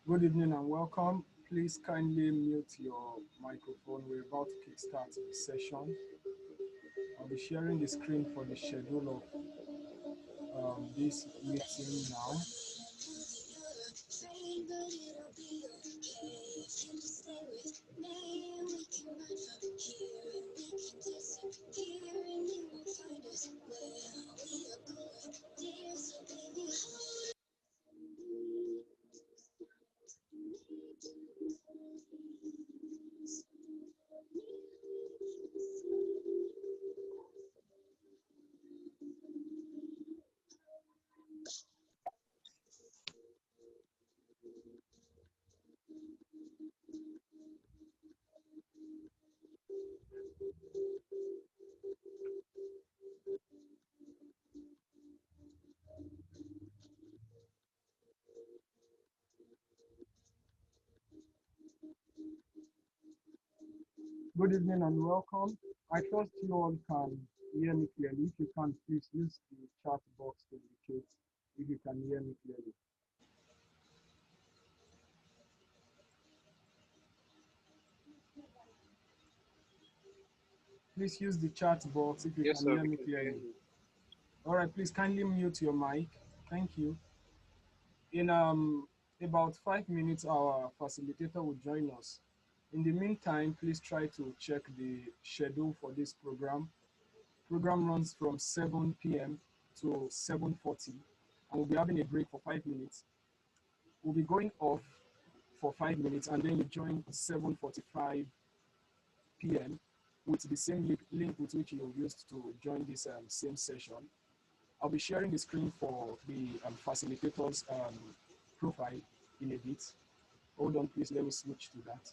Good evening and welcome. Please kindly mute your microphone. We're about to kickstart the session. I'll be sharing the screen for the schedule of this meeting now. Good evening and welcome. I trust you all can hear me clearly. If you can't, please use the chat box to indicate if you can hear me clearly. Please use the chat box if you Yes, can sir, hear we me can hear clearly. you. All right, please kindly mute your mic. Thank you. In about 5 minutes, our facilitator will join us. In the meantime, please try to check the schedule for this program. Program runs from 7 p.m. to 7:40, and we'll be having a break for 5 minutes. We'll be going off for 5 minutes, and then you join 7:45 p.m. with the same link with which you used to join this same session. I'll be sharing the screen for the facilitator's profile in a bit. Hold on, please. Let me switch to that.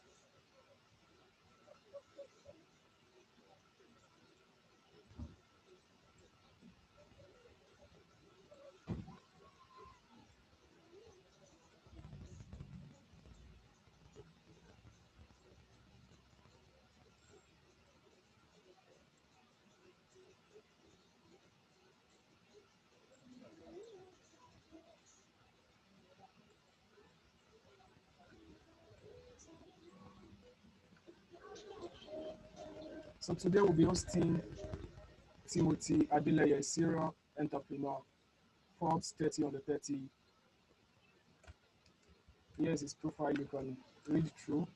So today we'll be hosting Timothy Adeleye, serial entrepreneur, Forbes 30 under 30. Here's his profile. You can read through.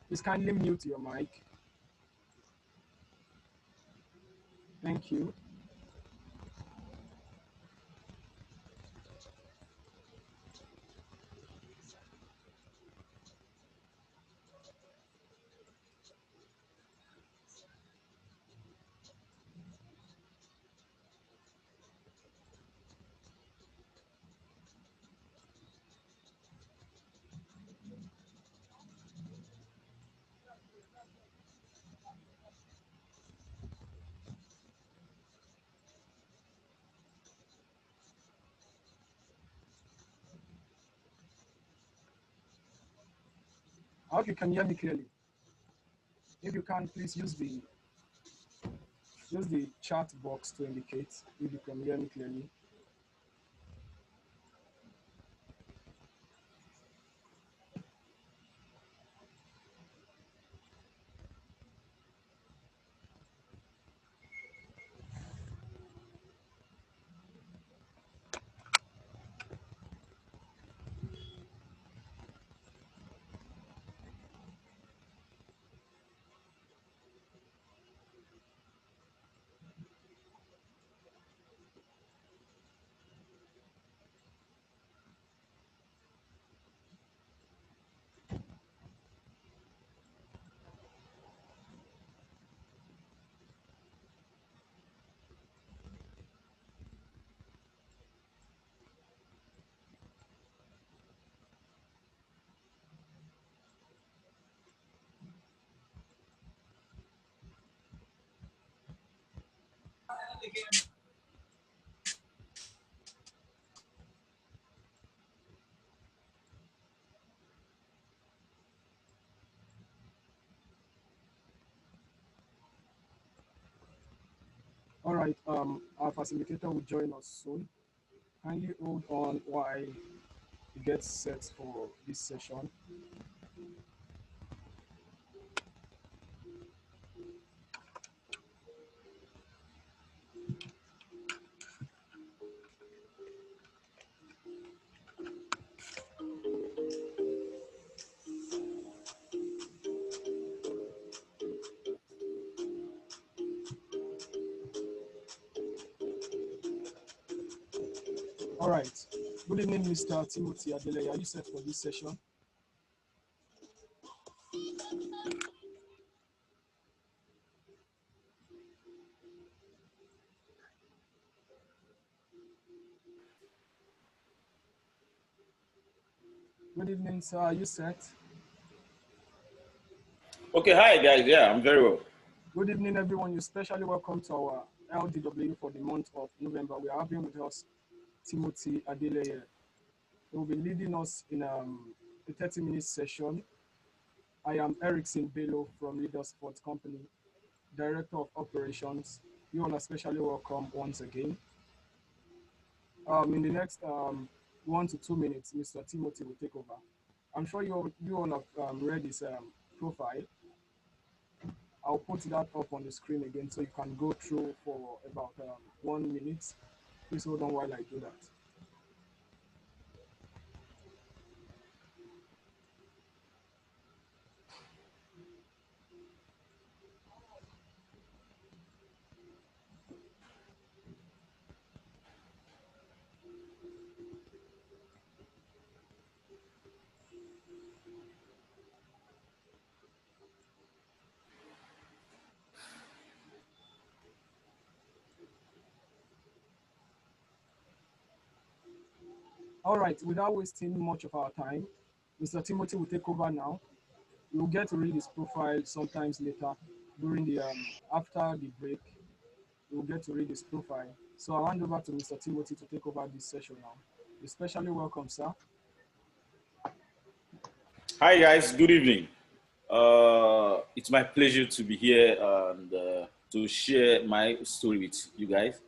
Please kindly mute your mic. Thank you. I hope you can hear me clearly. If you can, please use the chat box to indicate if you can hear me clearly. All right, our facilitator will join us soon. Kindly hold on while he gets set for this session. All right. Good evening, Mr. Timothy Adeleye. Are you set for this session? Good evening, sir. Are you set? Okay, hi guys. Yeah, I'm very well. Good evening, everyone. You're especially welcome to our LDW for the month of November. We are having with us Timothy Adeleye. He will be leading us in a 30-minute session. I am Erickson Bello from Leader Sports Company, Director of Operations. You all are especially welcome once again. In the next 1 to 2 minutes, Mr. Timothy will take over. I'm sure you all have read his profile. I'll put that up on the screen again so you can go through for about 1 minute. Please hold on while I do that. All right, without wasting much of our time, Mr. Timothy will take over now. We will get to read his profile sometimes later during the after the break. We will get to read his profile. So I'll hand over to Mr. Timothy to take over this session now. You're especially welcome, sir. Hi guys. Good evening. It's my pleasure to be here and to share my story with you guys.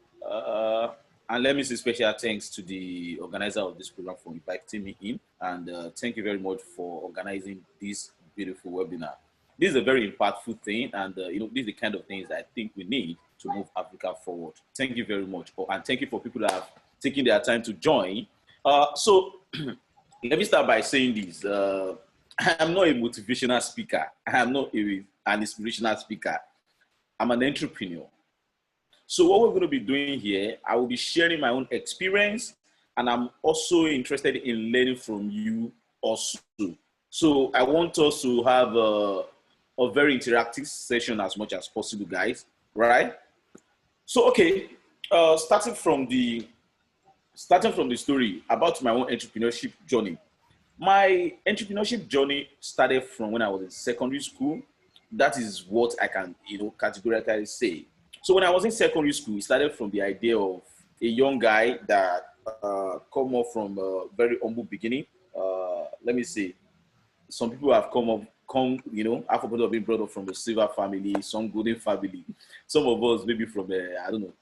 And let me say special thanks to the organizer of this program for inviting me in, and thank you very much for organizing this beautiful webinar. This is a very impactful thing, and this is the kind of things that I think we need to move Africa forward. Thank you very much, and thank you for people that have taken their time to join. So let me start by saying this. I'm not a motivational speaker. I'm not an inspirational speaker. I'm an entrepreneur. So what we're going to be doing here, I will be sharing my own experience, and I'm also interested in learning from you also. So I want us to have a very interactive session as much as possible, guys, right? So, okay, starting from the story about my own entrepreneurship journey. My entrepreneurship journey started from when I was in secondary school. That is what I can, categorically say. So when I was in secondary school, it started from the idea of a young guy that come up from a very humble beginning. Let me say, some people have half of them have been brought up from a silver family, some golden family. Some of us maybe from I don't know,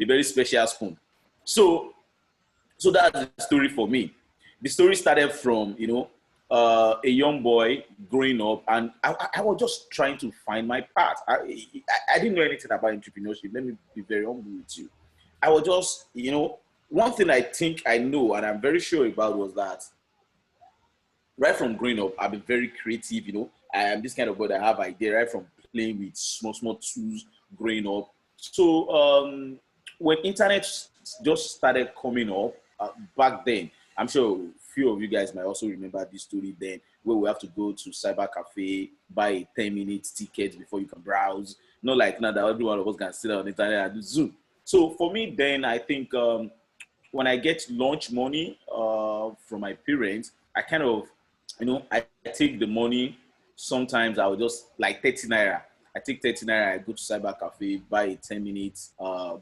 a very special spoon. So that's the story for me. The story started from, a young boy growing up, and I was just trying to find my path. I didn't know anything about entrepreneurship. Let me be very humble with you. I was just, one thing I think I know and I'm very sure about was that right from growing up, I've been very creative. I am this kind of boy that have idea right from playing with small tools growing up. So when internet just started coming up back then, I'm sure a few of you guys might also remember this story then, where we have to go to cyber cafe, buy a 10-minute ticket before you can browse. Not like now that every one of us can sit on the internet and do Zoom. So for me then, I think when I get lunch money from my parents, I kind of, I take the money. Sometimes I will just like 30 naira. I take 30 naira, I go to cyber cafe, buy a 10 minutes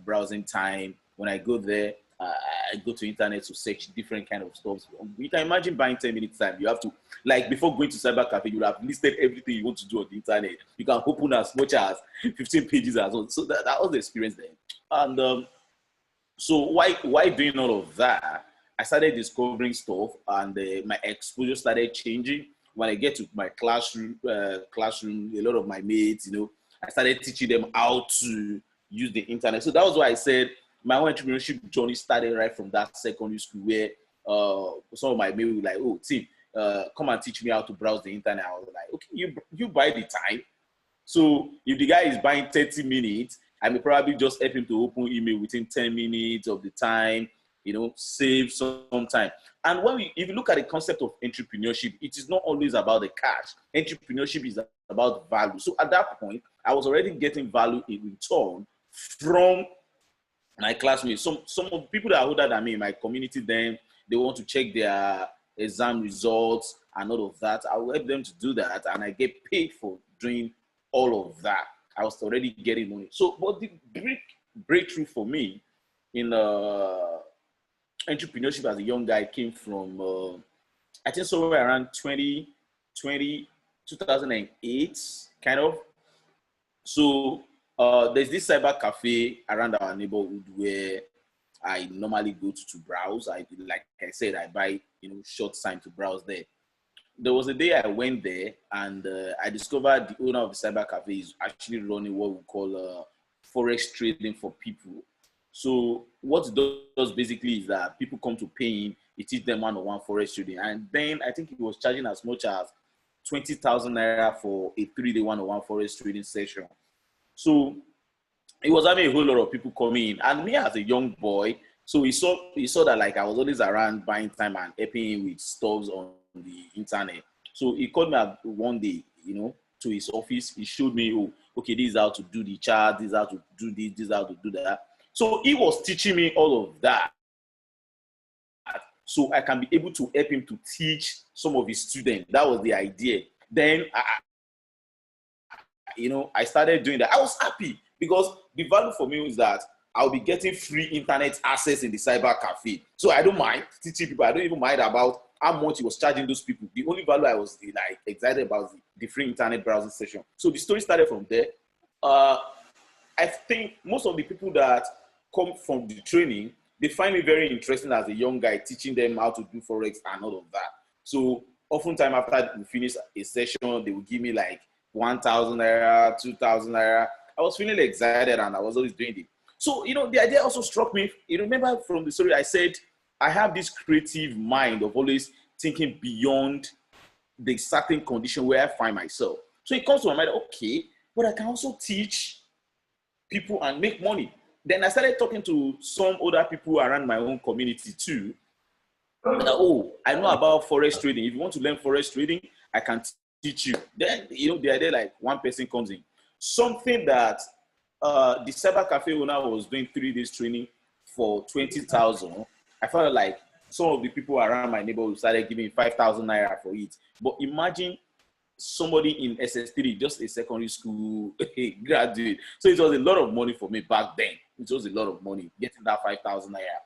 browsing time. When I go there, I go to internet to search different kind of stuff. You can imagine buying 10 minutes time. You have to, like before going to cyber cafe, you will have listed everything you want to do on the internet. You can open as much as 15 pages as well. So that was the experience then. And so why doing all of that? I started discovering stuff, and my exposure started changing. When I get to my classroom, a lot of my mates, I started teaching them how to use the internet. So that was why I said my own entrepreneurship journey started right from that secondary school, where some of my mates were like, "Oh, Tim, come and teach me how to browse the internet." I was like, "Okay, you buy the time." So if the guy is buying 30 minutes, I may probably just help him to open email within 10 minutes of the time, save some time. And if you look at the concept of entrepreneurship, it is not always about the cash. Entrepreneurship is about value. So at that point, I was already getting value in return from my classmates. Some of the people that are older than me in my community, then they want to check their exam results and all of that. I will help them to do that, and I get paid for doing all of that. I was already getting money. So, but the breakthrough for me in entrepreneurship as a young guy came from, I think somewhere around 2008, kind of. So there's this cyber cafe around our neighborhood where I normally go to browse. Like I said, I buy short time to browse there. There was a day I went there, and I discovered the owner of the cyber cafe is actually running what we call forex trading for people. So what it does basically is that people come to pay him, he teach them one-on-one forex trading, and then I think he was charging as much as 20,000 naira for a 3-day one-on-one forex trading session. So he was having a whole lot of people coming in, and me as a young boy, so he saw that like I was always around buying time and helping him with stuff on the internet. So he called me up one day, to his office. He showed me, oh, okay, this is how to do the chart, this is how to do this is how to do that. So he was teaching me all of that, so I can be able to help him to teach some of his students. That was the idea. Then I started doing that. I was happy because the value for me is that I'll be getting free internet access in the cyber cafe. So I don't mind teaching people. I don't even mind about how much he was charging those people. The only value I was like excited about is the free internet browsing session. So the story started from there. I think most of the people that come from the training, they find me very interesting as a young guy, teaching them how to do forex and all of that. So oftentimes after we finish a session, they will give me like 1,000 naira, 2,000 naira. I was feeling excited, and I was always doing it. So, the idea also struck me. You remember from the story I said, I have this creative mind of always thinking beyond the certain condition where I find myself. So it comes to my mind, okay, but I can also teach people and make money. Then I started talking to some other people around my own community too. That, oh, I know about forex trading. If you want to learn forex trading, I can teach you. Then, the idea like one person comes in. Something that the cyber cafe owner was doing 3 days training for 20,000. I felt like some of the people around my neighborhood started giving 5,000 naira for it. But imagine somebody in SS3, just a secondary school graduate. So it was a lot of money for me back then. It was a lot of money getting that 5,000 naira.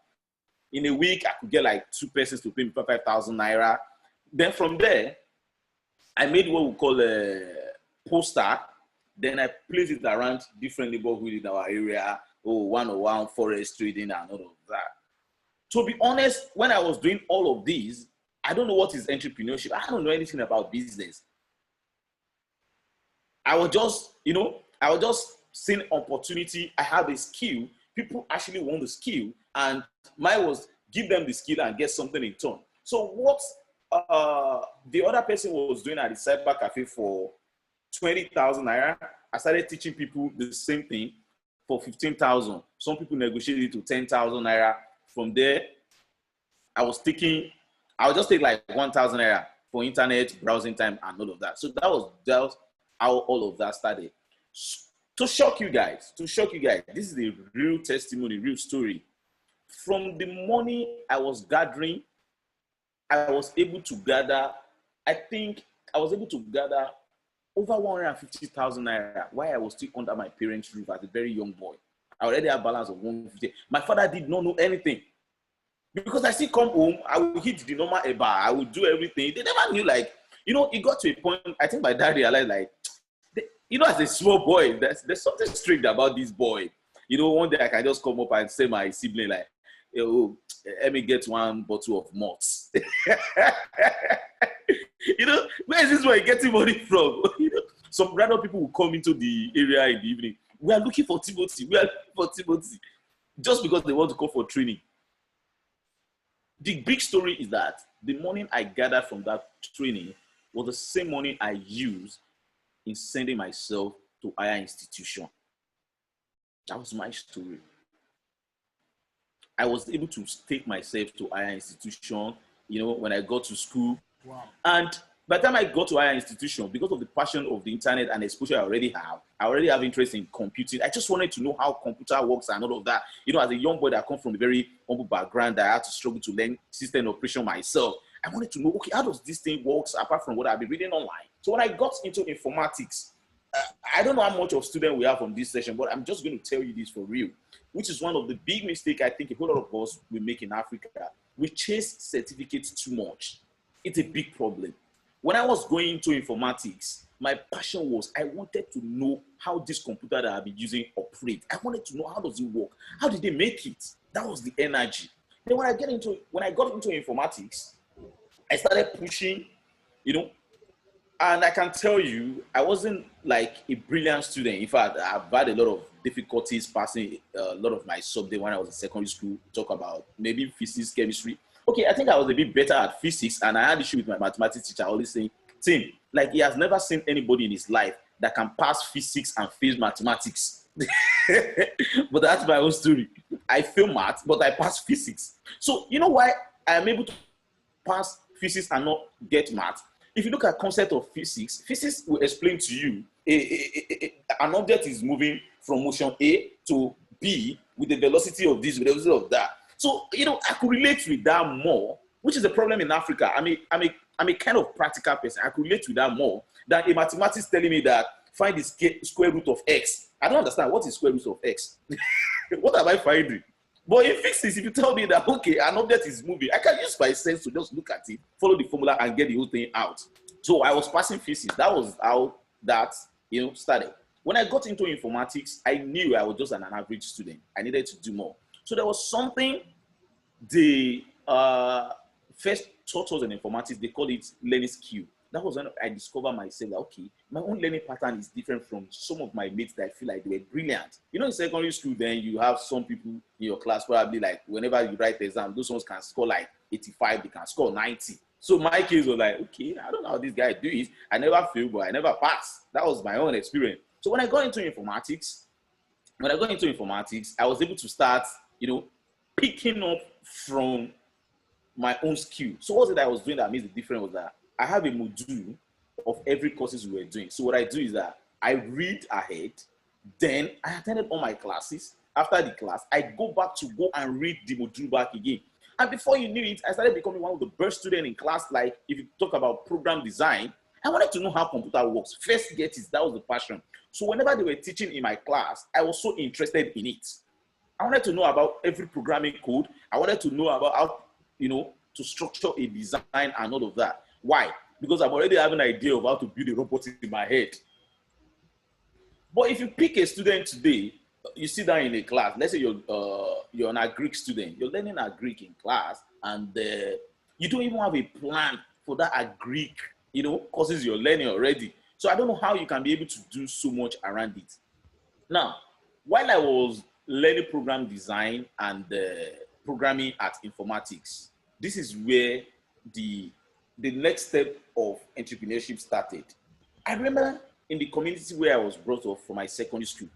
In a week, I could get like 2 persons to pay me 5,000 naira. Then from there, I made what we call a poster. Then I placed it around different neighborhoods in our area. Oh, one-on-one forex trading and all of that. To be honest, when I was doing all of these, I don't know what is entrepreneurship. I don't know anything about business. I was just seeing opportunity. I have a skill. People actually want the skill, and mine was give them the skill and get something in turn. So what the other person was doing at the cyber cafe for 20,000 naira, I started teaching people the same thing for 15,000. Some people negotiated it to 10,000 naira. From there, I would just take like 1,000 naira for internet browsing time and all of that. So that was how all of that started. To shock you guys, this is a real testimony, real story. From the money I was gathering, I was able to gather over 150,000 naira while I was still under my parents' roof as a very young boy. I already had a balance of 150. My father did not know anything. Because I still come home, I will hit the normal eba, I will do everything. They never knew, like, it got to a point, I think my dad realized, like, as a small boy, there's something strange about this boy. One day I can just come up and say my sibling, like, oh, let me get one bottle of malts. Where is this boy getting money from? Some random people will come into the area in the evening. We are looking for Timothy. Just because they want to come for training. The big story is that the morning I gathered from that training was the same morning I used in sending myself to higher institution. That was my story. I was able to take myself to higher institution, when I got to school. Wow. And by the time I got to higher institution, because of the passion of the internet and exposure I already have interest in computing. I just wanted to know how computer works and all of that. As a young boy that comes from a very humble background, I had to struggle to learn system operation myself. I wanted to know, okay, how does this thing work apart from what I've been reading online? So when I got into informatics, I don't know how much of student we have on this session, but I'm just going to tell you this for real, which is one of the big mistakes I think a whole lot of us will make in Africa. We chase certificates too much. It's a big problem. When I was going into informatics, my passion was I wanted to know how this computer that I've been using operate. I wanted to know how does it work? How did they make it? That was the energy. Then when I got into informatics, I started pushing, and I can tell you, I wasn't like a brilliant student. In fact, I've had a lot of difficulties passing a lot of my subjects when I was in secondary school. Talk about maybe physics, chemistry. Okay, I think I was a bit better at physics, and I had issue with my mathematics teacher always saying, Tim, like he has never seen anybody in his life that can pass physics and fail mathematics. But that's my own story. I fail math, but I pass physics. So you know why I am able to pass physics and not get math? If you look at concept of physics will explain to you an object is moving from motion A to B with the velocity of this, with the velocity of that. So, I could relate with that more, which is a problem in Africa. I'm a kind of practical person. I could relate with that more than a mathematics telling me that find the square root of X. I don't understand. What is square root of X? What am I finding? But in physics, if you tell me that, okay, an object is moving, I can use my sense to just look at it, follow the formula, and get the whole thing out. So I was passing physics. That was how that, started. When I got into informatics, I knew I was just an average student. I needed to do more. So there was something they first taught us in informatics. They call it learning skill. That was when I discovered myself that, okay, my own learning pattern is different from some of my mates that I feel like they were brilliant. In secondary school, then you have some people in your class, probably like whenever you write the exam, those ones can score like 85, they can score 90. So my kids were like, okay, I don't know how this guy do it. I never fail, but I never pass. That was my own experience. So when I got into informatics, I was able to start, picking up from my own skill. So what was it I was doing that made the difference was that I have a module of every courses we were doing. So what I do is that I read ahead, then I attended all my classes. After the class, I go and read the module back again. And before you knew it, I started becoming one of the best students in class. Like if you talk about program design, I wanted to know how computer works. First get it, that was the passion. So whenever they were teaching in my class, I was so interested in it. I wanted to know about every programming code. I wanted to know about how, to structure a design and all of that. Why? Because I'm already having an idea of how to build a robot in my head. But if you pick a student today, you sit down in a class, let's say you're an Greek student, you're learning Greek in class, and you don't even have a plan for that Greek, courses you're learning already. So I don't know how you can be able to do so much around it. Now, while I was learning program design and programming at informatics, this is where the next step of entrepreneurship started. I remember in the community where I was brought up from my secondary school,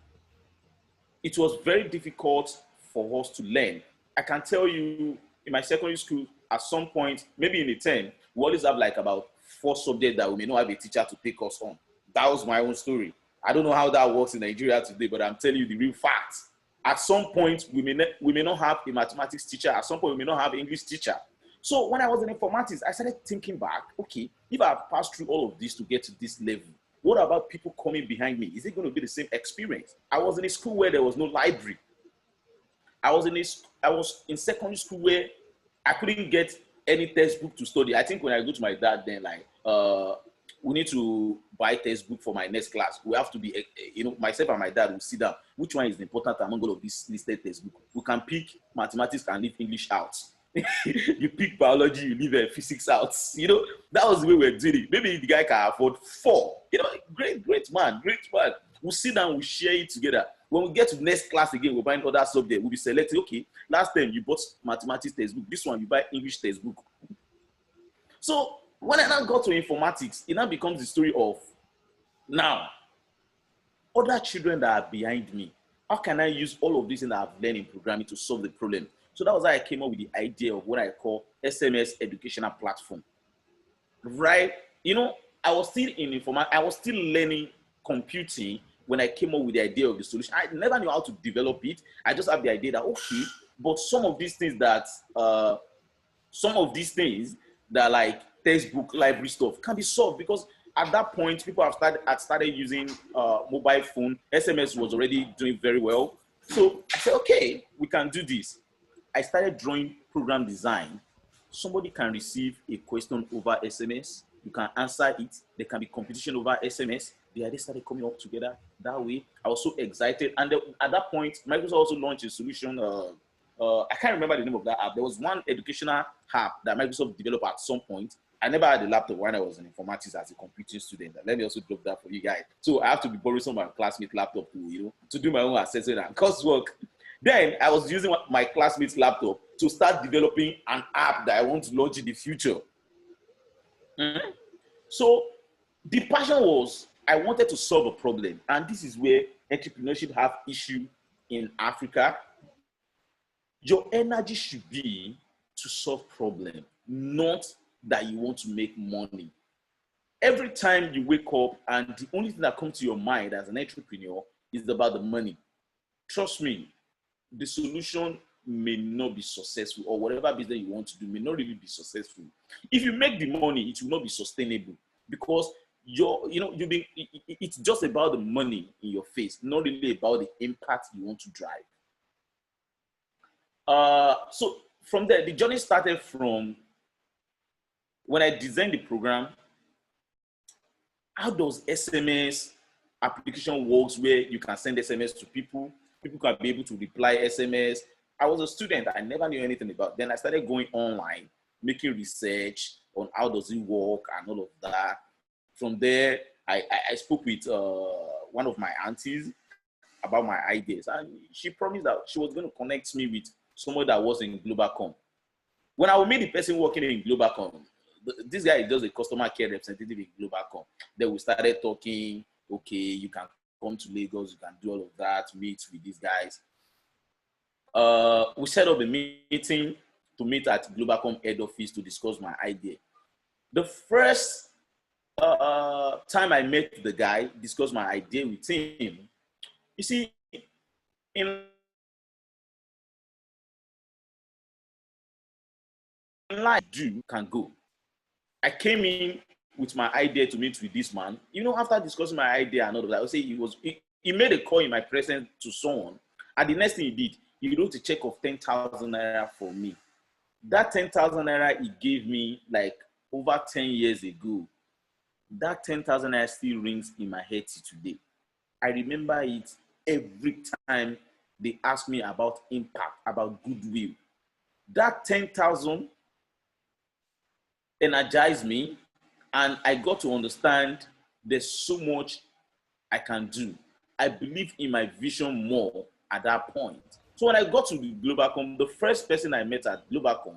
it was very difficult for us to learn. I can tell you in my secondary school, at some point, maybe in a term, we always have like about 4 subjects that we may not have a teacher to take us on. That was my own story. I don't know how that works in Nigeria today, but I'm telling you the real facts. At some point, we may not have a mathematics teacher. At some point, we may not have an English teacher. So when I was in informatics, I started thinking back, okay, if I have passed through all of this to get to this level, What about people coming behind me? Is it going to be the same experience? I was in a school where there was no library. I was in secondary school where I couldn't get any textbook to study. I think when I go to my dad, then like we need to buy textbook for my next class. We have to be, myself and my dad will sit down. Which one is important among all of these listed textbook? We can pick mathematics and leave English out. You pick biology, you leave physics out. That was the way we're doing it. Maybe the guy can afford 4. Great man. We'll sit down, we'll share it together. When we get to the next class again, we'll buy another subject. We'll be selecting, okay, last time you bought mathematics textbook. This one, you buy English textbook. So when I now got to informatics, it now becomes the story of now, other children that are behind me, how can I use all of this that I've learned in programming to solve the problem? So that was how I came up with the idea of what I call SMS educational platform. Right? I was still in informatics. I was still learning computing when I came up with the idea of the solution. I never knew how to develop it. I just have the idea that, okay, but some of these things that like textbook, library stuff can be solved, because at that point, people had started using mobile phone. SMS was already doing very well. So I said, okay, we can do this. I started drawing program design. Somebody can receive a question over SMS. You can answer it. There can be competition over SMS. The idea started coming up together that way. I was so excited. And at that point, Microsoft also launched a solution. I can't remember the name of that app. There was one educational app that Microsoft developed at some point. I never had a laptop when I was in informatics as a computing student. Let me also drop that for you guys. So I have to be borrowing some of my classmates' laptop to do my own assessment and coursework. Then I was using my classmates' laptop to start developing an app that I want to launch in the future. Mm-hmm. So the passion was I wanted to solve a problem. And this is where entrepreneurship have issue in Africa. Your energy should be to solve problem, not that you want to make money. Every time you wake up and the only thing that comes to your mind as an entrepreneur is about the money. Trust me, the solution may not be successful, or whatever business you want to do may not really be successful. If you make the money, it will not be sustainable, because it's just about the money in your face, not really about the impact you want to drive. So from there, the journey started from when I designed the program. How does SMS application works, where you can send SMS to people? People can be able to reply SMS. I was a student. I never knew anything about it. Then I started going online, making research on how does it work and all of that. From there, I spoke with one of my aunties about my ideas. And she promised that she was going to connect me with someone that was in Globalcom. When I would meet the person working in Globalcom, this guy is just a customer care representative in Globalcom. Then we started talking, okay, you can come to Lagos, you can do all of that, meet with these guys. We set up a meeting to meet at Globalcom head office to discuss my idea. The first time I met the guy, discussed my idea with him, you see, in life, you can go. I came in with my idea to meet with this man. After discussing my idea and all of that, I would say he made a call in my presence to someone. And the next thing he did, he wrote a check of 10,000 naira for me. That 10,000 naira he gave me like over 10 years ago. That 10,000 naira still rings in my head today. I remember it every time they ask me about impact, about goodwill. That 10,000 energized me, and I got to understand there's so much I can do. I believe in my vision more at that point. So when I got to the Globalcom, the first person I met at Globalcom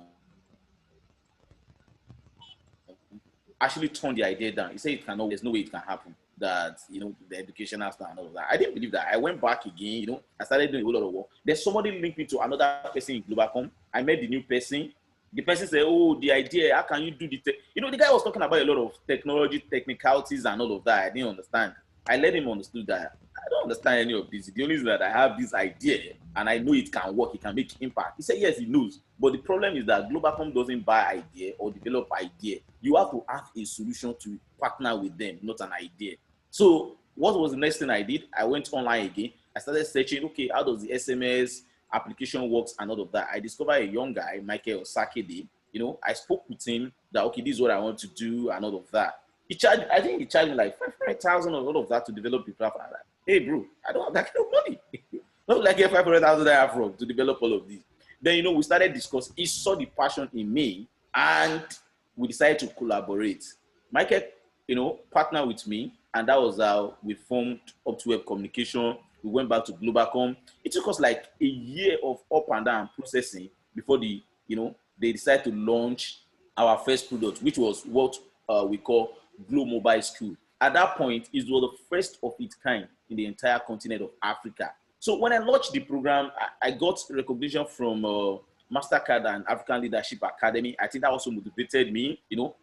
actually turned the idea down. He said there's no way it can happen. That the educational stuff and all of that. I didn't believe that. I went back again. I started doing a whole lot of work. Then somebody linked me to another person in Globalcom. I met the new person. The person said, "Oh, the idea. How can you do the the guy was talking about a lot of technology, technicalities, and all of that. I didn't understand. I let him understand that I don't understand any of this. The only thing that I have this idea and I know it can work. It can make impact." He said, "Yes, he knows. But the problem is that Globalcom doesn't buy idea or develop idea. You have to have a solution to partner with them, not an idea." So what was the next thing I did? I went online again. I started searching, okay, how does the SMS application works and all of that. I discovered a young guy, Michael Osakede. You know, I spoke with him that, okay, this is what I want to do and all of that. I think he charged me like 500,000 or all of that to develop the platform. I'm like, hey, bro, I don't have that kind of money. Not like get 500,000 I have from to develop all of this. Then, you know, we started discussing. He saw the passion in me and we decided to collaborate. Michael, you know, partnered with me, and that was how we formed Up to Web Communication. We went back to Globalcom. It took us like a year of up and down processing before they decided to launch our first product, which was what we call Glow Mobile School. At that point, it was the first of its kind in the entire continent of Africa. So when I launched the program, I got recognition from MasterCard and African Leadership Academy. I think that also motivated me, you know.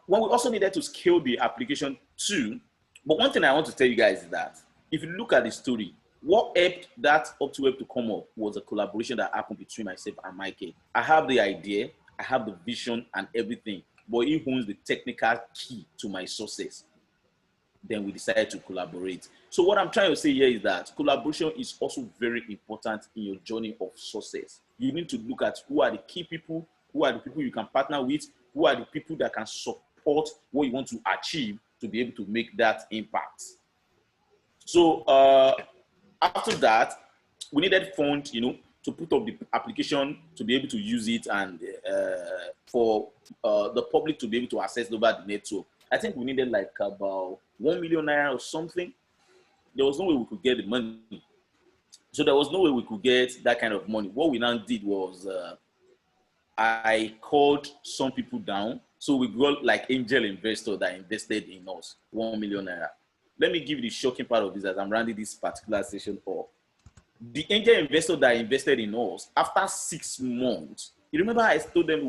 When we also needed to scale the application too. But one thing I want to tell you guys is that if you look at the story, what helped that Up to Web to come up was a collaboration that happened between myself and Michael. I have the idea, I have the vision and everything, but he owns the technical key to my success. Then we decided to collaborate. So what I'm trying to say here is that collaboration is also very important in your journey of success. You need to look at who are the key people, who are the people you can partner with, who are the people that can support what you want to achieve to be able to make that impact. So after that, we needed funds, you know, to put up the application to be able to use it and for the public to be able to access over the network. I think we needed like about 1 million naira or something. There was no way we could get the money. So there was no way we could get that kind of money. What we now did was I called some people down. So we got like angel investor that invested in us, 1 million naira. Let me give you the shocking part of this as I'm rounding this particular session up. The angel investor that invested in us, after 6 months, you remember I told them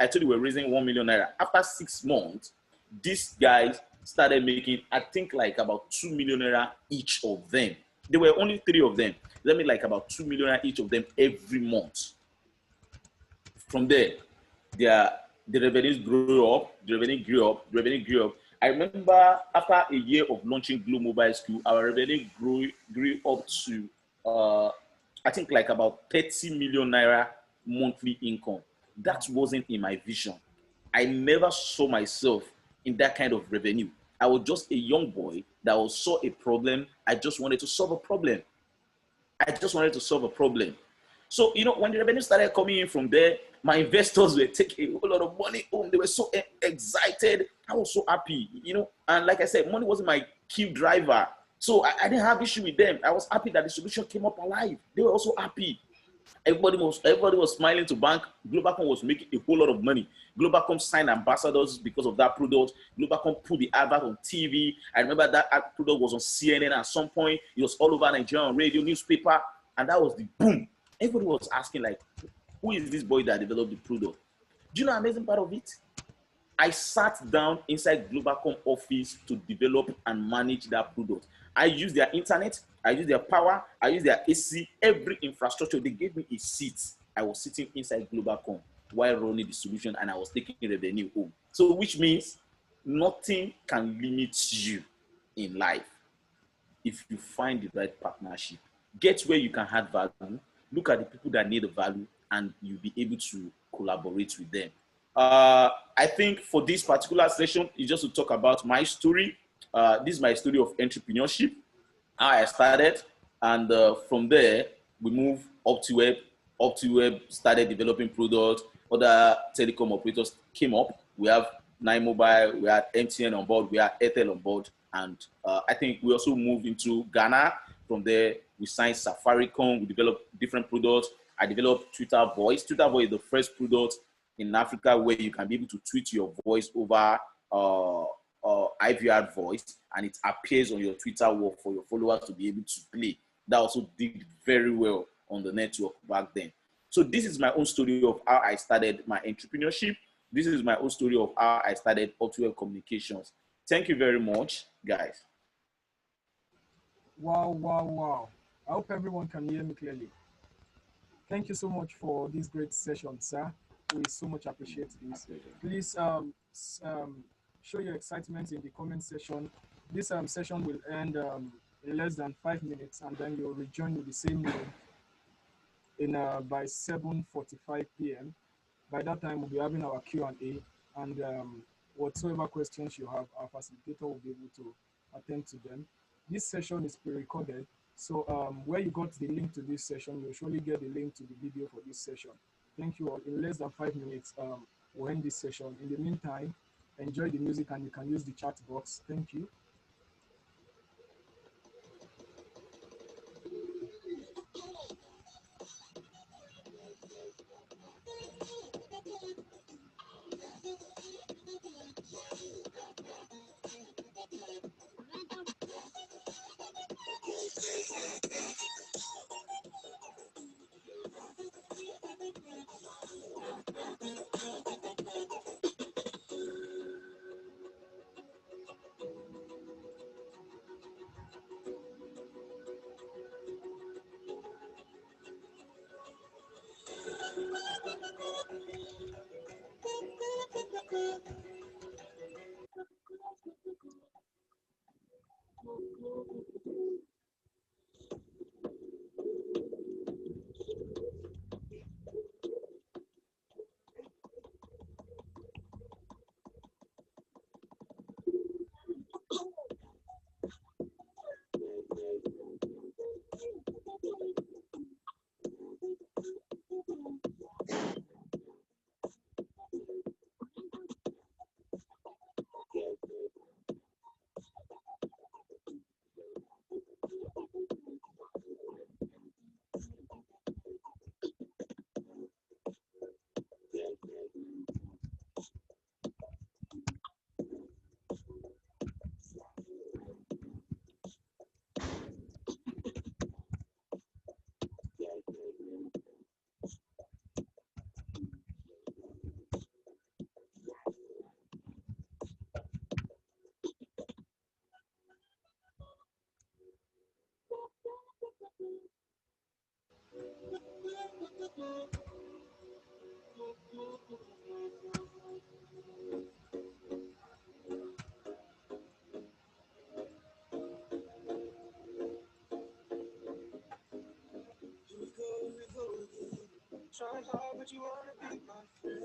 I told you we were raising 1 million naira. After 6 months, these guys started making, I think, like about 2 million naira each of them. There were only 3 of them. Let me like about 2 million naira each of them every month. From there, the revenues grew up, the revenue grew up, the revenue grew up. I remember after a year of launching Glow Mobile School, our revenue grew up to I think like about 30 million naira monthly income. That wasn't in my vision. I never saw myself in that kind of revenue. I was just a young boy that saw a problem. I just wanted to solve a problem. I just wanted to solve a problem. So, you know, when the revenue started coming in from there, my investors were taking a whole lot of money home. They were so excited. I was so happy, you know. And like I said, money wasn't my key driver. So I didn't have issue with them. I was happy that the solution came up alive. They were also happy. Everybody was smiling to bank. Globalcom was making a whole lot of money. Globalcom signed ambassadors because of that product. Globalcom put the advert on TV. I remember that product was on CNN at some point. It was all over Nigeria on radio, newspaper, and that was the boom. Everybody was asking like, who is this boy that developed the product? Do you know the amazing part of it? I sat down inside Globalcom office to develop and manage that product. I used their internet, I used their power, I used their AC, every infrastructure. They gave me a seat. I was sitting inside Globalcom while running the solution and I was taking revenue home. So which means nothing can limit you in life if you find the right partnership. Get where you can add value, look at the people that need the value, and you'll be able to collaborate with them. I think for this particular session, is just to talk about my story. This is my story of entrepreneurship, how I started, and from there, we moved up to web. Up to web started developing products. Other telecom operators came up. We have Nine Mobile, we had MTN on board, we had Airtel on board, and I think we also moved into Ghana. From there, we signed Safaricom, we developed different products. I developed Twitter Voice. Twitter Voice is the first product in Africa where you can be able to tweet your voice over IVR voice, and it appears on your Twitter wall for your followers to be able to play. That also did very well on the network back then. So this is my own story of how I started my entrepreneurship. This is my own story of how I started Upwell Communications. Thank you very much, guys. Wow, wow, wow. I hope everyone can hear me clearly. Thank you so much for this great session, sir. We so much appreciate this. Please show your excitement in the comment section This session will end in less than 5 minutes, and then you'll rejoin with the same link in by 7:45 p.m. By that time, we'll be having our Q&A, and whatsoever questions you have, our facilitator will be able to attend to them. This session is pre-recorded, so where you got the link to this session, you'll surely get the link to the video for this session. Thank you all. In less than 5 minutes, we'll end this session. In the meantime, enjoy the music, and you can use the chat box. Thank you. Trying hard, but you wanna be my friend.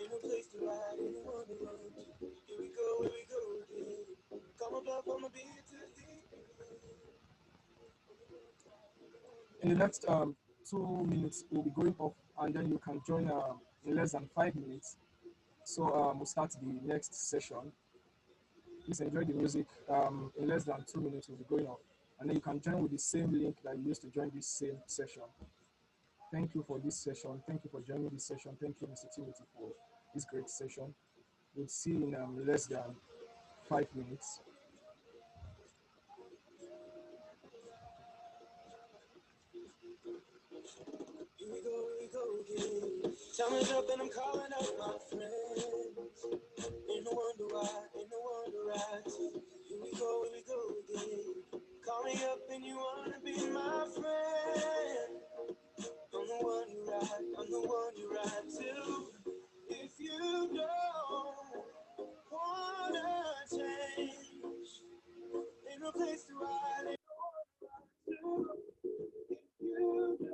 Ain't no place to hide, ain't no one to run to. Here we go again. Come above, I'ma be to the In the next 2 minutes, we'll be going off, and then you can join in less than 5 minutes. So we'll start the next session. Please enjoy the music. In less than 2 minutes, we'll be going off, and then you can join with the same link that you used to join this same session. Thank you for this session. Thank you for joining this session. Thank you, Mr. Timothy, for this great session. We'll see you in less than 5 minutes. Here we go again. Time is up and I'm calling out my friends. Ain't no wonder why, ain't no wonder why. Here we go again. Call me up and you wanna be my friend. I'm the one you ride, I'm the one you ride to. If you don't wanna change, ain't no place to hide, ain't no one to ride to. If you don't.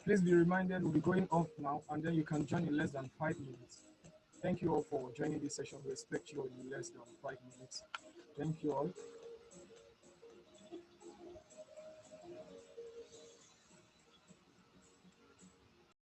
Please be reminded we'll be going off now, and then you can join in less than 5 minutes. Thank you all for joining this session. We expect you in less than 5 minutes. Thank you all.